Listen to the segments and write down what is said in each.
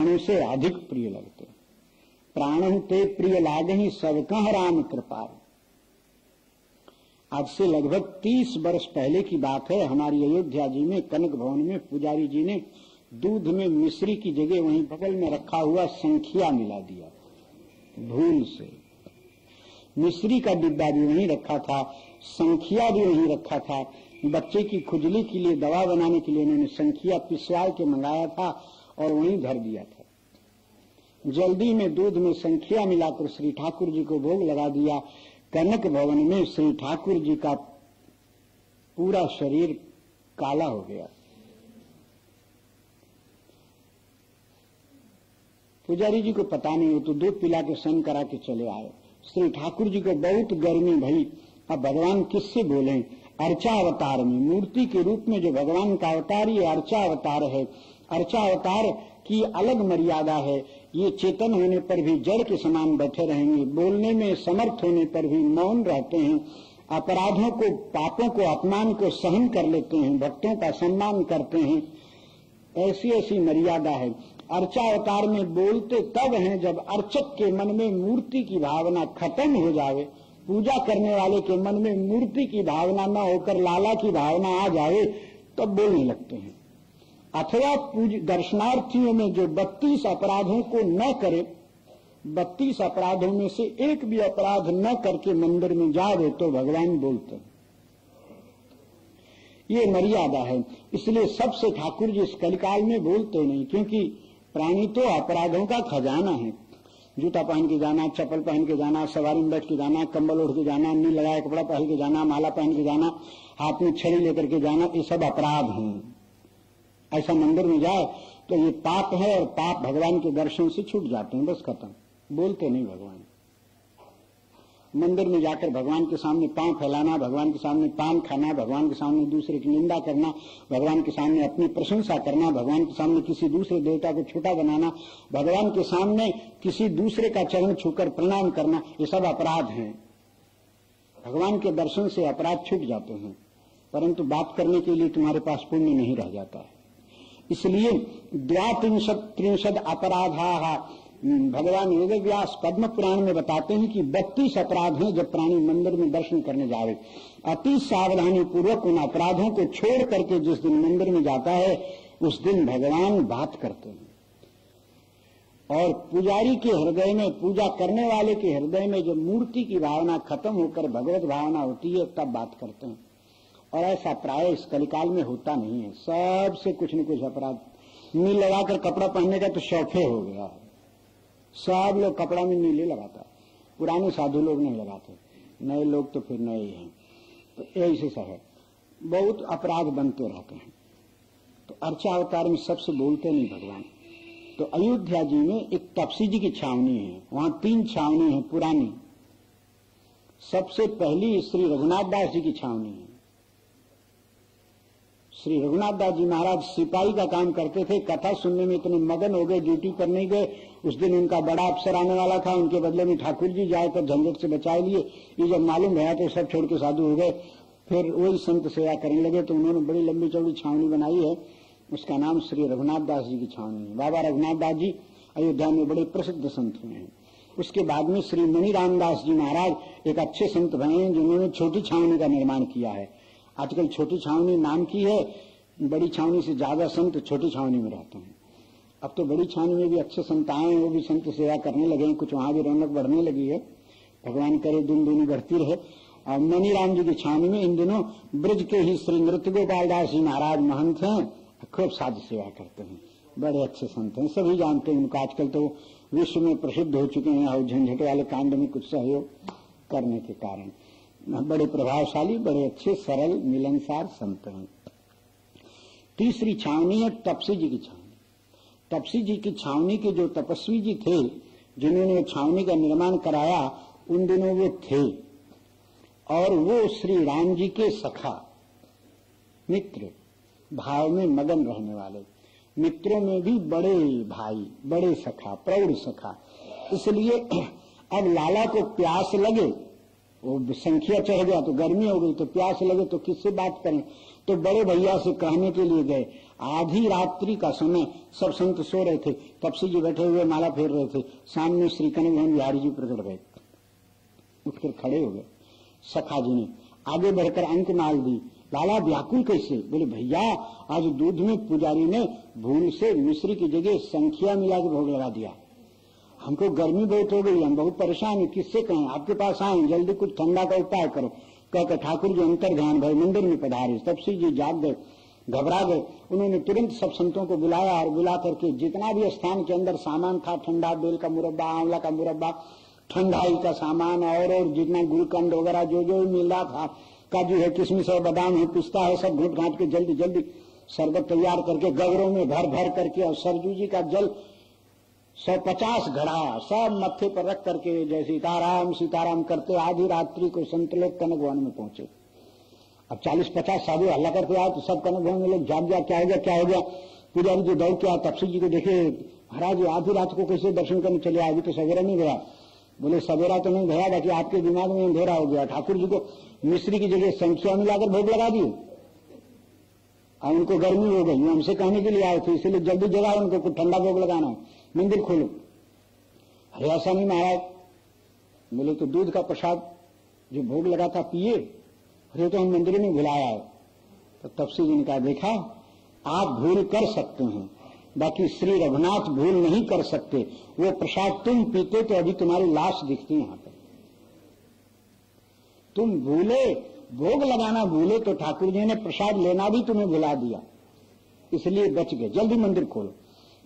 प्राणों से अधिक प्रिय लगते। प्राण ते प्रिय लागहि सब कह राम कृपाल। आज से लगभग 30 वर्ष पहले की बात है। हमारी अयोध्या जी में कनक भवन में पुजारी जी ने दूध में मिश्री की जगह वहीं बगल में रखा हुआ संखिया मिला दिया, भूल से। मिश्री का डिब्बा भी वहीं रखा था, संखिया भी वहीं रखा था। बच्चे की खुजली के लिए दवा बनाने के लिए उन्होंने संखिया पिसवा के मंगाया था और वहीं धर दिया था। जल्दी में दूध में संखिया मिलाकर श्री ठाकुर जी को भोग लगा दिया। कनक भवन में श्री ठाकुर जी का पूरा शरीर काला हो गया। पुजारी जी को पता नहीं हो तो दूध पिला के सन करा के चले आए। श्री ठाकुर जी को बहुत गर्मी भई। अब भगवान किससे बोले? अर्चा अवतार में, मूर्ति के रूप में जो भगवान का अवतार ये अर्चा अवतार है। अर्चा अवतार की अलग मर्यादा है। ये चेतन होने पर भी जड़ के समान बैठे रहेंगे, बोलने में समर्थ होने पर भी मौन रहते हैं, अपराधों को, पापों को, अपमान को सहन कर लेते हैं, भक्तों का सम्मान करते हैं। ऐसी ऐसी मर्यादा है। अर्चा अवतार में बोलते तब हैं जब अर्चक के मन में मूर्ति की भावना खत्म हो जावे, पूजा करने वाले के मन में मूर्ति की भावना न होकर लाला की भावना आ जाए, तब बोलने लगते हैं। अथवा दर्शनार्थियों में जो 32 अपराधों को न करे, 32 अपराधों में से एक भी अपराध न करके मंदिर में जावे तो भगवान बोलते हैं। ये मर्यादा है। इसलिए सबसे ठाकुर जी इस कलिकाल में बोलते नहीं, क्योंकि प्राणी तो अपराधों का खजाना है। जूता पहन के जाना, चप्पल पहन के जाना, सवारी में बैठ के जाना, कंबल ओढ़ के जाना, नी लगाए कपड़ा पहन के जाना, माला पहन के जाना, हाथ में छड़ी लेकर के जाना, ये सब अपराध हैं। ऐसा मंदिर में जाए तो ये पाप है और पाप भगवान के दर्शन से छूट जाते हैं, बस खत्म। बोलते नहीं भगवान। मंदिर में जाकर भगवान के सामने पांव फैलाना, भगवान के सामने पान खाना, भगवान के सामने दूसरे की निंदा करना, भगवान के सामने अपनी प्रशंसा करना, भगवान के सामने किसी दूसरे देवता को छोटा बनाना, भगवान के सामने किसी दूसरे का चरण छूकर प्रणाम करना, ये सब अपराध हैं। भगवान के दर्शन से अपराध छूट जाते हैं, परंतु बात करने के लिए तुम्हारे पास पुण्य नहीं रह जाता है। इसलिए 32 अपराधा भगवान वेद व्यास पद्म पुराण में बताते हैं कि 32 अपराध हैं जब प्राणी मंदिर में दर्शन करने जावे। अति सावधानी पूर्वक उन अपराधों को छोड़ करके जिस दिन मंदिर में जाता है उस दिन भगवान बात करते हैं। और पुजारी के हृदय में, पूजा करने वाले के हृदय में जब मूर्ति की भावना खत्म होकर भगवत भावना होती है तब बात करते हैं। और ऐसा प्राय इस कलिकाल में होता नहीं है। सबसे कुछ न कुछ अपराध। नील लगाकर कपड़ा पहनने का तो शौक हो गया है। सब लोग कपड़ा में नीले लगाता है। पुराने साधु लोग नहीं लगाते, नए लोग तो फिर नए ही हैं। तो ऐसे सब है, बहुत अपराध बनते रहते हैं। तो अर्चा अवतार में सबसे बोलते नहीं भगवान। तो अयोध्या जी में एक तपसी जी की छावनी है, वहां 3 छावनी है पुरानी। सबसे पहली श्री रघुनाथ दास जी की छावनी है। श्री रघुनाथ दास जी महाराज सिपाही का काम करते थे, कथा सुनने में इतने मगन हो गए, ड्यूटी पर नहीं गए। उस दिन उनका बड़ा अफसर आने वाला था, उनके बदले में ठाकुर जी जाकर झंझट से बचा लिए। ये जब मालूम भया तो सब छोड़ के साधु हो गए। फिर वही संत सेवा करने लगे। तो उन्होंने बड़ी लंबी चौड़ी छावनी बनाई है, उसका नाम श्री रघुनाथ दास जी की छावनी है। बाबा रघुनाथ दास जी अयोध्या में बड़े प्रसिद्ध संत हुए हैं। उसके बाद में श्री मणि रामदास जी महाराज एक अच्छे संत बने हैं जिन्होंने छोटी छावनी का निर्माण किया है। आजकल छोटी छावनी नाम की है, बड़ी छावनी से ज्यादा संत छोटी छावनी में रहते हैं। अब तो बड़ी छावनी में भी अच्छे संत आए हैं, वो भी संत सेवा करने लगे हैं, कुछ वहां भी रौनक बढ़ने लगी है। भगवान करे दिन दूनी बढ़ती रहे। और मणि राम जी की छावनी में इन दिनों ब्रज के ही श्री नृत्य गोपाल दास जी महाराज महंत हैं, खूब साधु सेवा करते हैं, बड़े अच्छे संत हैं, सभी जानते हैं उनको। आजकल तो विश्व में प्रसिद्ध हो चुके हैं और झंझट वाले कांड में कुछ सहयोग करने के कारण बड़े प्रभावशाली, बड़े अच्छे, सरल, मिलनसार संत हैं। तीसरी छावनी है तपसी जी की छावनी। तपसी जी की छावनी के जो तपस्वी जी थे जिन्होंने छावनी का निर्माण कराया, उन दिनों वो थे और वो श्री राम जी के सखा, मित्र, भाव में मगन रहने वाले, मित्रों में भी बड़े भाई, बड़े सखा, प्रौढ़ सखा। इसलिए अब लाला को प्यास लगे, वो संख्या चढ़ गया तो गर्मी हो गई, तो प्यास लगे तो किससे बात करें, तो बड़े भैया से कहने के लिए गए। आधी रात्रि का समय, सब संत सो रहे थे, तपसी जी बैठे हुए माला फेर रहे थे, सामने श्री कनक भवन बिहारी जी प्रकट भये, उठकर खड़े हो गए। सखा जी ने आगे बढ़कर अंक माल दी, लाला व्याकुल कैसे? बोले भैया आज दूध में पुजारी ने भूल से मिश्री की जगह संख्या मिला के भोग लगा दिया, हमको गर्मी बहुत हो गई, हम बहुत परेशान हैं, किससे कहें, आपके पास आए, जल्दी कुछ ठंडा का उपाय करो। कहकर ठाकुर जी अंतर ध्यान भय मंदिर में पधारे। तपसी जी जाग गए, घबरा गए। उन्होंने तुरंत सब संतों को बुलाया और बुला करके जितना भी स्थान के अंदर सामान था, ठंडा बेल का मुरब्बा, आंवला का मुरब्बा, ठंडाई का सामान और जितना गुलकंद वगैरह जो जो मिल रहा था, काजू है, किशमिश है, बादाम है, पिस्ता है, सब घूट घाट के जल्दी जल्दी शरबत तैयार करके गगरों में भर भर करके, और सरजू जी का जल 150 घड़ा सब मत्थे पर रख करके जैसे सीताराम सीताराम करते आधी रात्रि को संत लोग कनक भवन में पहुंचे। अब 40-50 साधु हल्ला करते आए तो सब कनक भवन में लोग जाग गया, क्या हो गया क्या हो गया। पुजारी जी दौड़ के आए, तपसी जी को देखे, महाराज आधी रात को कैसे दर्शन करने चले आए, अभी तो सवेरा नहीं गया। बोले सवेरा तो नहीं गया, बाकी आपके दिमाग में अंधेरा हो गया, ठाकुर जी को मिश्री की जगह संख्या मिलाकर भोग लगा दिए और उनको गर्मी हो गई, हमसे कहने के लिए आए थे, इसलिए जल्दी जगह उनको कुछ ठंडा भोग लगाना है, मंदिर खोलो। अरे ऐसा नहीं महाराज। बोले तो दूध का प्रसाद जो भोग लगा था पिए। अरे तो हम मंदिर में बुलाया है। तो तपसी जी ने कहा देखा आप भूल कर सकते हैं, बाकी श्री रघुनाथ भूल नहीं कर सकते, वो प्रसाद तुम पीते तो अभी तुम्हारी लाश दिखती यहां पर। तुम भूले, भोग लगाना भूले तो ठाकुर जी ने प्रसाद लेना भी तुम्हें भुला दिया, इसलिए बच गए, जल्दी मंदिर खोलो।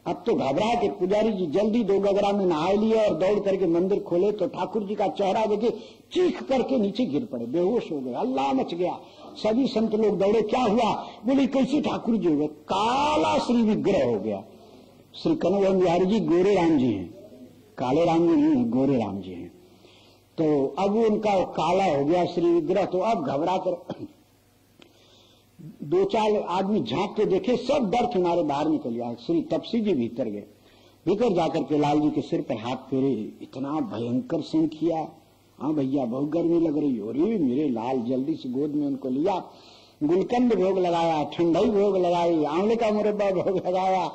अब तो घबरा के पुजारी जी जल्दी 2 गगरा में नहा लिए और दौड़ करके मंदिर खोले तो ठाकुर जी का चेहरा देखे चीख करके नीचे गिर पड़े, बेहोश हो गए, अल्लाह मच गया। सभी संत लोग दौड़े, क्या हुआ? बोले कैसे ठाकुर जी हो गए? काला श्री विग्रह हो गया। श्री कनक भवन बिहारी जी गोरे राम जी हैं, काले राम जी नहीं, गोरे राम जी हैं। तो अब उनका काला हो गया श्री विग्रह। तो अब घबरा कर 2-4 आदमी झांक के देखे, सब डर के मारे बाहर निकल गया। श्री तपसी जी भीतर गए, भीतर जाकर के लाल जी के सिर पर हाथ फेरे, इतना भयंकर संख्या, हाँ भैया बहुत गर्मी लग रही हो रही, मेरे लाल जल्दी से गोद में उनको लिया, गुलकंद भोग लगाया, ठंडाई भोग लगाई, आंवले का मुरब्बा भोग लगाया,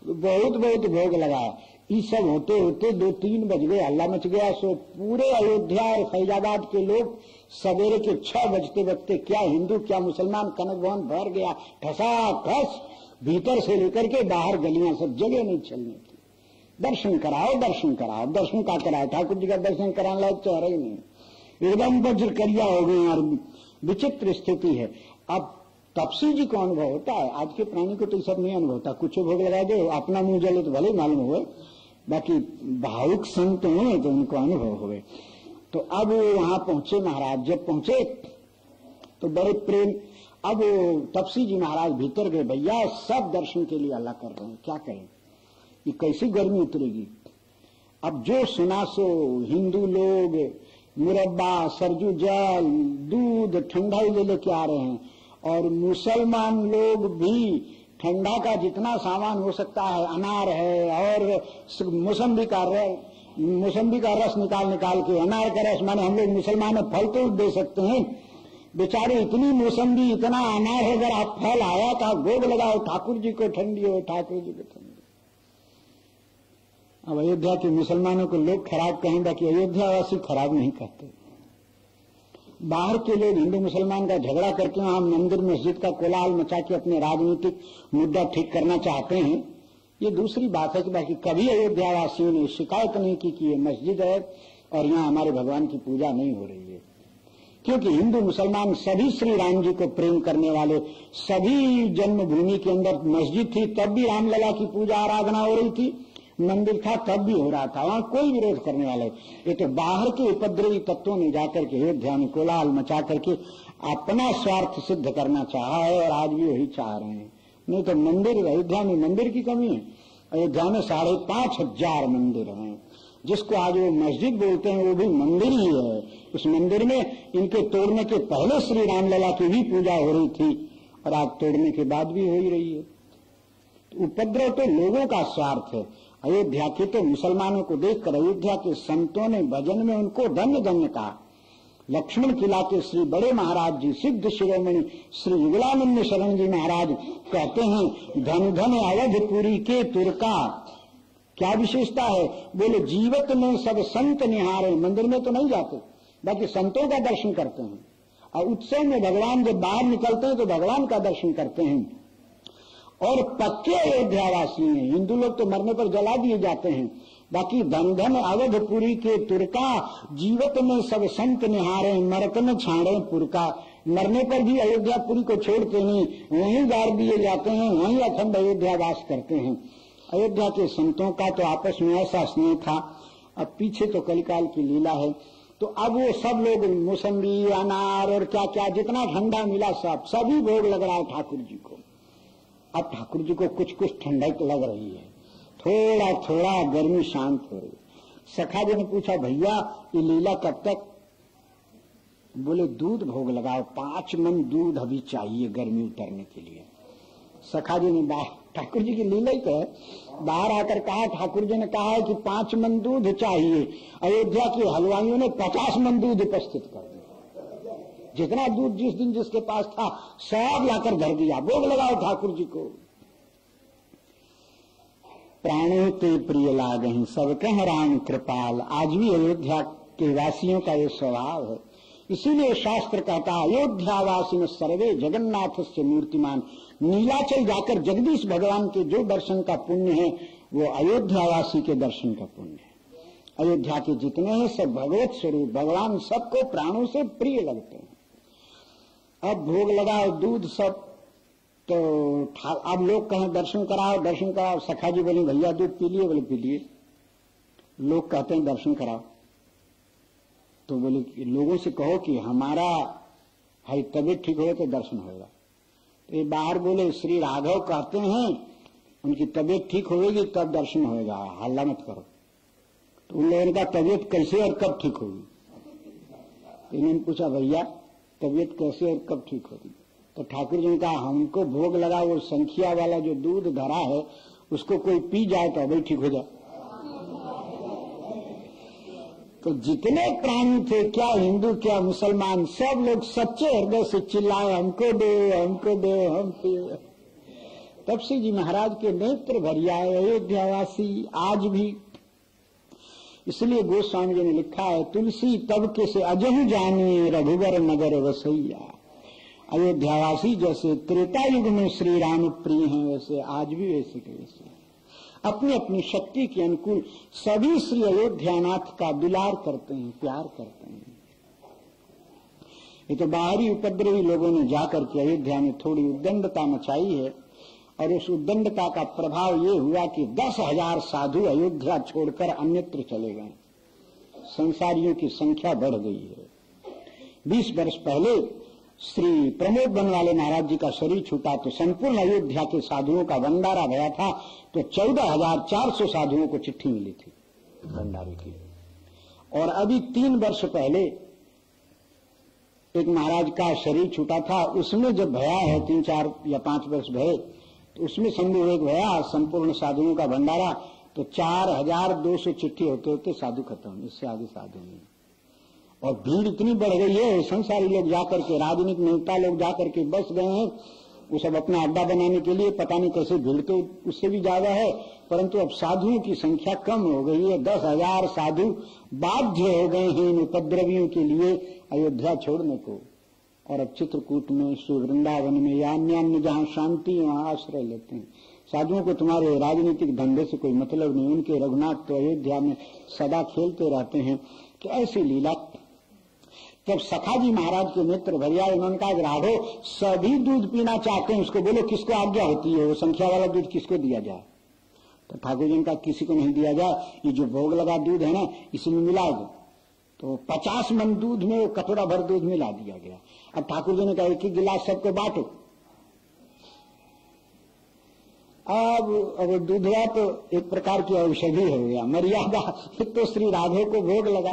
बहुत बहुत भोग लगाया। ये सब होते होते 2-3 बज गए, हल्ला मच गया। सो पूरे अयोध्या और फैजाबाद के लोग सवेरे के 6 बजते बजते क्या हिंदू क्या मुसलमान कनक भवन भर गया, ठसाठस, भीतर से लेकर के बाहर गलियां सब जगह नहीं चलनी थी। दर्शन कराओ दर्शन कराओ, दर्शन का कराओ, ठाकुर जी का दर्शन कराने लायक चेहरा ही नहीं, एकदम वज्र करिया हो गई और विचित्र स्थिति है। अब तपसी जी को अनुभव होता है, आज के प्राणी को तो सब नहीं अनुभव होता, कुछ भोग लगा दो अपना मुंह जले तो भले मालूम हुए, बाकी भावुक संत हुए तो उनको अनुभव हुए। तो अब वहां पहुंचे महाराज, जब पहुंचे तो बड़े प्रेम, अब तपसी जी महाराज भीतर गए, भैया सब दर्शन के लिए अल्लाह कर रहे हैं, क्या करें, ये कैसी गर्मी उतरेगी। अब जो सुना सो हिंदू लोग मुरब्बा, सरजू जल, दूध, ठंडाई ले लेके आ रहे हैं, और मुसलमान लोग भी ठंडा का जितना सामान हो सकता है, अनार है और मौसम्बी का रस निकाल के, अनार का रस, माने हम लोग मुसलमान फल तो दे सकते हैं, बेचारे इतनी मौसम्बी इतना अनार है, अगर आप फल आया तो आप भोग लगाओ, ठाकुर जी को ठंडी हो, ठाकुर जी को ठंडी। अब अयोध्या के मुसलमानों को लोग खराब कहें, बाकी अयोध्यावासी खराब नहीं कहते। बाहर के लोग हिंदू मुसलमान का झगड़ा करके वहां मंदिर मस्जिद का कोलाहल मचा के अपने राजनीतिक मुद्दा ठीक करना चाहते हैं, ये दूसरी बात है कि बाकी कभी अयोध्यावासियों ने शिकायत नहीं की कि ये मस्जिद है और यहाँ हमारे भगवान की पूजा नहीं हो रही है, क्योंकि हिंदू मुसलमान सभी श्री राम जी को प्रेम करने वाले, सभी जन्मभूमि के अंदर मस्जिद थी तब भी रामलला की पूजा आराधना हो रही थी, मंदिर था तब भी हो रहा था, वहां कोई विरोध करने वाले। ये तो बाहर के उपद्रवी तत्वों ने जाकर के अयोध्या में कोलाहल मचा करके अपना स्वार्थ सिद्ध करना चाहा है, और आज भी वही चाह रहे हैं। नहीं तो मंदिर, अयोध्या में मंदिर की कमी है, अयोध्या में 5,500 मंदिर हैं, जिसको आज वो मस्जिद बोलते हैं वो भी मंदिर ही है। उस मंदिर में इनके तोड़ने के पहले श्री रामलला की भी पूजा हो रही थी और आज तोड़ने के बाद भी हो ही रही है। उपद्रव तो लोगों का स्वार्थ है। अयोध्या के तो मुसलमानों को देखकर अयोध्या के संतों ने भजन में उनको धन्य धन्य कहा, लक्ष्मण किला के श्री बड़े महाराज जी, सिद्ध शिरोमणि श्री युगलानंद शरण जी महाराज कहते हैं, धन धन अवधपुरी के तुर्का। क्या विशेषता है? बोले जीवत में सब संत निहारे। मंदिर में तो नहीं जाते, बाकी संतों का दर्शन करते हैं। और उत्सव में भगवान जब बाहर निकलते हैं तो भगवान का दर्शन करते हैं। और पक्के अयोध्यावासी हैं। हिंदू लोग तो मरने पर जला दिए जाते हैं, बाकी धन धन अवधपुरी के तुर्का, जीवत में सब संत निहारे, मरत में छाड़े पुरका। मरने पर भी अयोध्यापुरी को छोड़ते नहीं, वहीं गाड़ दिए जाते हैं, वहीं अखंड अयोध्यावास करते हैं। अयोध्या के संतों का तो आपस में ऐसा स्नेह था। अब पीछे तो कलिकाल की लीला है, तो अब वो सब लोग मौसम्बी, अनार और क्या क्या जितना ठंडा मिला सभी भोग लग रहा है ठाकुर जी को। अब ठाकुर जी को कुछ कुछ ठंडक लग रही है, थोड़ा थोड़ा गर्मी शांत हो रही। सखा जी ने पूछा, भैया ये लीला कब तक? बोले दूध भोग लगाओ, 5 मन दूध अभी चाहिए गर्मी उतरने के लिए। सखा जी ने ठाकुर जी की लीला ही तो है, बाहर आकर कहा, ठाकुर जी ने कहा है कि 5 मन दूध चाहिए। अयोध्या के हलवाइयों ने 50 मन दूध उपस्थित कर दिया। जितना दूध जिस दिन जिसके पास था सब लाकर धर दिया, भोग लगाओ ठाकुर जी को। प्राणों ते प्रिय लागहि सब कह राम कृपाल। आज भी अयोध्या के वासियों का ये स्वभाव है। इसीलिए शास्त्र कहता है, अयोध्यावासी में सर्वे जगन्नाथ से मूर्तिमान। नीलाचल जाकर जगदीश भगवान के जो दर्शन का पुण्य है वो अयोध्यावासी के दर्शन का पुण्य है। अयोध्या के जितने हैं सब भगवत स्वरूप, भगवान सबको प्राणों से प्रिय लगते हैं। अब भोग लगाओ दूध सब, तो अब लोग कहें दर्शन कराओ दर्शन कराओ। सखा जी बोली, भैया दूध पी लिए? बोले पी लिए। लोग कहते हैं दर्शन कराओ, तो बोले लोगों से कहो कि हमारा है तबीयत ठीक हो तो दर्शन होगा। तो ये बाहर बोले, श्री राघव कहते हैं उनकी तबीयत ठीक होगी तब दर्शन होगा, हल्ला मत करो। तो उन लोगों का तबीयत कैसे और कब ठीक होगी? तो इन्होंने पूछा, भैया तबीयत कैसे और कब ठीक होगी? तो ठाकुर जी ने कहा, हमको भोग लगा वो संखिया वाला जो दूध धरा है उसको कोई पी जाए तो अभी ठीक हो जाए। तो जितने प्राणी थे, क्या हिंदू क्या मुसलमान, सब लोग सच्चे हृदय से चिल्लाए, हमको दो हमको दो हम पिए। तब से जी महाराज के नेत्र भर आए अयोध्यावासी आज भी। इसलिए गोस्वामी जी ने लिखा है, तुलसी तब के से अजहु जाने रघुवर नगर वसैया। अयोध्यावासी जैसे त्रेता युग में श्री राम प्रिय हैं, वैसे आज भी वैसे के वैसे अपनी अपनी शक्ति के अनुकूल सभी श्री अयोध्यानाथ का दुलार करते हैं, प्यार करते हैं। ये तो बाहरी उपद्रवी लोगों ने जाकर के अयोध्या में थोड़ी उद्दंडता मचाई है, और उस उद्दंडता का प्रभाव ये हुआ कि 10,000 साधु अयोध्या छोड़कर अन्यत्र चले गए। संसारियों की संख्या बढ़ गई है। 20 वर्ष पहले श्री प्रमोद बनवाले महाराज जी का शरीर छूटा तो संपूर्ण अयोध्या के साधुओं का भंडारा गया था, तो 14,400 साधुओं को चिट्ठी मिली थी भंडारे की। और अभी 3 वर्ष पहले एक महाराज का शरीर छूटा था, उसमें जब भया है 3, 4 या 5 वर्ष भये, तो उसमें संभव एक भया संपूर्ण साधुओं का भंडारा, तो 4,200 चिट्ठी होते होते साधु खत्म, इससे आगे साधु नहीं। और भीड़ इतनी बढ़ गई है, संसारी लोग जाकर के, राजनीतिक नेता लोग जाकर के बस गए हैं, वो सब अपना अड्डा बनाने के लिए। पता नहीं कैसे, भीड़ तो उससे भी ज्यादा है, परंतु अब साधुओं की संख्या कम हो गई है। 10,000 साधु बाध्य हो गए हैं इन उपद्रवियों के लिए अयोध्या छोड़ने को, और अब चित्रकूट में, श्री वृंदावन में या अन्य जहाँ शांति वहाँ आश्रय लेते हैं। साधुओं को तुम्हारे राजनीतिक धंधे से कोई मतलब नहीं, उनके रघुनाथ तो अयोध्या में सदा खेलते रहते हैं। कि ऐसी लीला जब सखाजी महाराज के नेत्र भरिया, उन्होंने कहा, राघव सभी दूध पीना चाहते हैं, उसको बोलो किसको आज्ञा होती है, वो संख्या वाला दूध किसको दिया जाए? तो ठाकुर जी ने कहा, किसी को नहीं दिया जाए, ये जो भोग लगा दूध है ना इसमें मिला दो। तो 50 मन दूध में वो कटोरा भर दूध मिला दिया गया। अब ठाकुर जी ने कहा, 1 गिलास सबको बांटो। अब दूधवा तो एक प्रकार की औषधि हो गया, मर्यादा। एक तो श्री राघव को भोग लगा,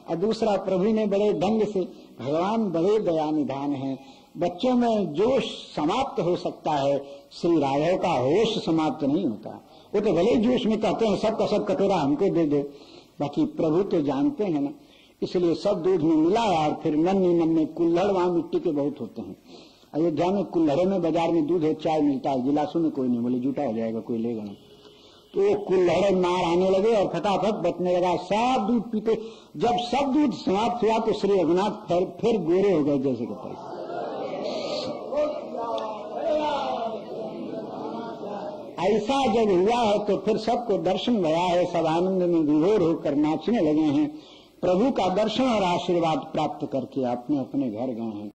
और दूसरा प्रभु ने बड़े ढंग से, भगवान बड़े दया निधान है। बच्चों में जोश समाप्त हो सकता है, श्री राघव का होश समाप्त नहीं होता। वो तो भले जोश में कहते हैं सबका सब कटोरा हमको दे दो, बाकी प्रभु तो जानते हैं ना। इसलिए सब दूध में मिलाया और फिर नन्ही नन्हे कुल्हड़, वहां मिट्टी के बहुत होते हैं। अयोध्या में कुल्हड़े में बाजार में दूध चाय मिलता है, गिलासों में कोई नहीं, बोले जूठा हो जाएगा, कोई लेगा नहीं। तो वो कुल्हड़े मार आने लगे और फटाफट बटने लगा, सब दूध पीते। जब सब दूध समाप्त हुआ तो श्री रघुनाथ फिर गोरे हो गए जैसे कहते हैं। ऐसा जब हुआ है तो फिर सबको दर्शन भया है, सब आनंद में विभोर होकर नाचने लगे हैं। प्रभु का दर्शन और आशीर्वाद प्राप्त करके अपने अपने घर गए हैं।